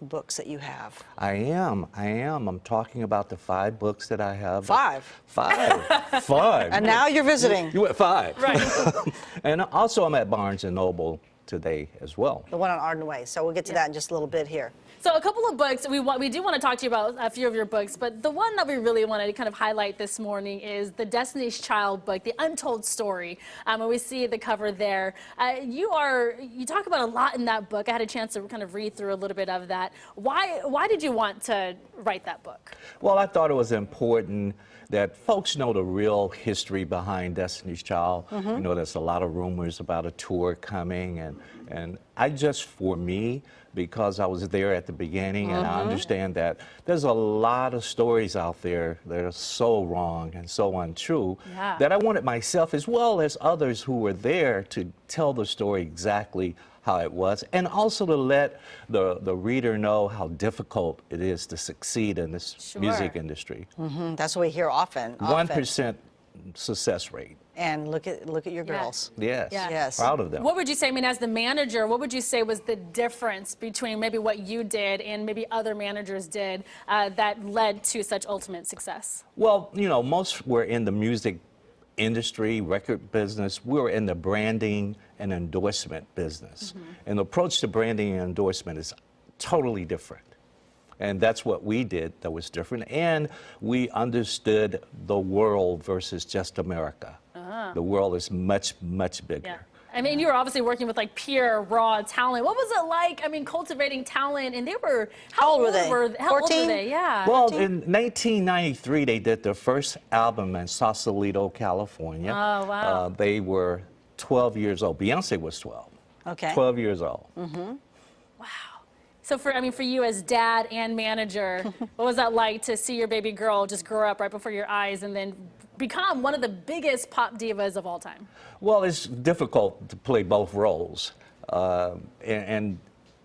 books that you have. I am. I'm talking about the 5 books that I have. 5? 5. 5. And now you're visiting. You went 5. Right. And also I'm at Barnes & Noble today as well. The one on Arden Way. So we'll get to that in just a little bit here. So a couple of books, we do want to talk to you about a few of your books, but the one that we really wanted to kind of highlight this morning is the Destiny's Child book, The Untold Story. And we see the cover there. You talk about a lot in that book. I had a chance to kind of read through a little bit of that. Why did you want to write that book? Well, I thought it was important that folks know the real history behind Destiny's Child. You know, there's a lot of rumors about a tour coming, and I just, for me, because I was there at the beginning, and I understand that there's a lot of stories out there that are so wrong and so untrue, that I wanted myself, as well as others who were there, to tell the story exactly how it was, and also to let the reader know how difficult it is to succeed in this music industry. That's what we hear often. 1% success rate. And look at your girls. Yes. Yes. Proud of them. What would you say, I mean, as the manager, what would you say was the difference between maybe what you did and maybe other managers did that led to such ultimate success? Well, you know, most were in the music industry, record business. We were in the branding and endorsement business. And the approach to branding and endorsement is totally different. And that's what we did that was different. And we understood the world versus just America. The world is much, much bigger. Yeah. I mean, you were obviously working with like pure, raw talent. What was it like, I mean, cultivating talent? And they were, how old were they? How old were they? Yeah. Well, 14? in 1993, they did their first album in Sausalito, California. Oh, wow. They were 12 years old. Beyonce was 12. Okay. 12 years old. Wow. So for you as dad and manager, what was that like to see your baby girl just grow up right before your eyes and then become one of the biggest pop divas of all time? Well, it's difficult to play both roles. And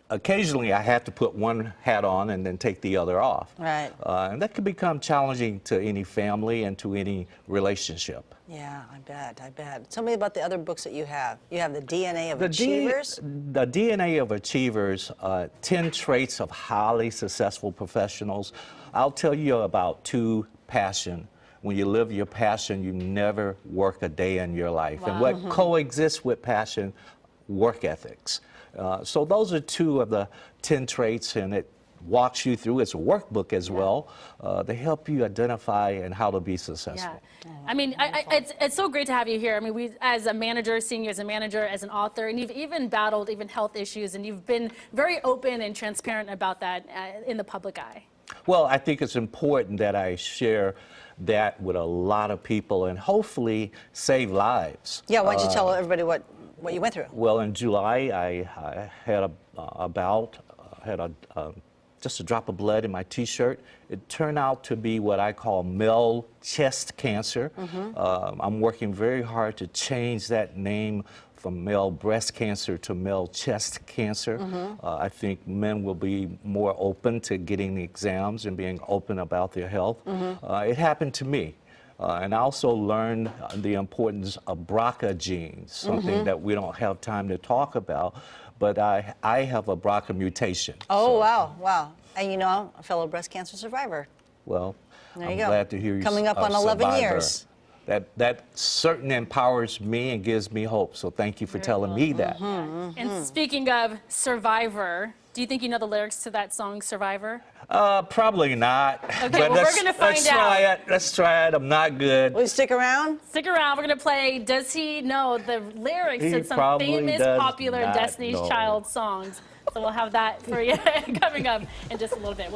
occasionally I have to put one hat on and then take the other off. Right. And that can become challenging to any family and to any relationship. Yeah, I bet. Tell me about the other books that you have. You have the DNA of Achievers. The DNA of Achievers, 10 traits of highly successful professionals. I'll tell you about 2, passion. When you live your passion, you never work a day in your life. Wow. And what coexists with passion, work ethics. So those are 2 of the 10 traits, and it walks you through. It's a workbook as well to help you identify and how to be successful. Yeah. I mean, it's so great to have you here. I mean, we, as a manager, seeing you as a manager, as an author, and you've even battled even health issues, and you've been very open and transparent about that in the public eye. Well, I think it's important that I share that with a lot of people and hopefully save lives. Yeah, why don't you tell everybody what you went through? Well, in July, I had just a drop of blood in my T-shirt. It turned out to be what I call male chest cancer. I'm working very hard to change that name from male breast cancer to male chest cancer. I think men will be more open to getting the exams and being open about their health. It happened to me. And I also learned the importance of BRCA genes, something that we don't have time to talk about, but I have a BRCA mutation. Oh, so, wow. And you know, a fellow breast cancer survivor. Well, there I'm you go. glad to hear you. Coming up on 11 survivor. years. That certainly empowers me and gives me hope. So thank you for telling me that. And speaking of Survivor, do you think you know the lyrics to that song, Survivor? Probably not. Okay, But well, we're going to find out. Let's try it. I'm not good. Will you stick around? Stick around. We're going to play Does He Know the lyrics He to some probably famous, does popular not Destiny's know. Child songs. So we'll have that for you coming up in just a little bit.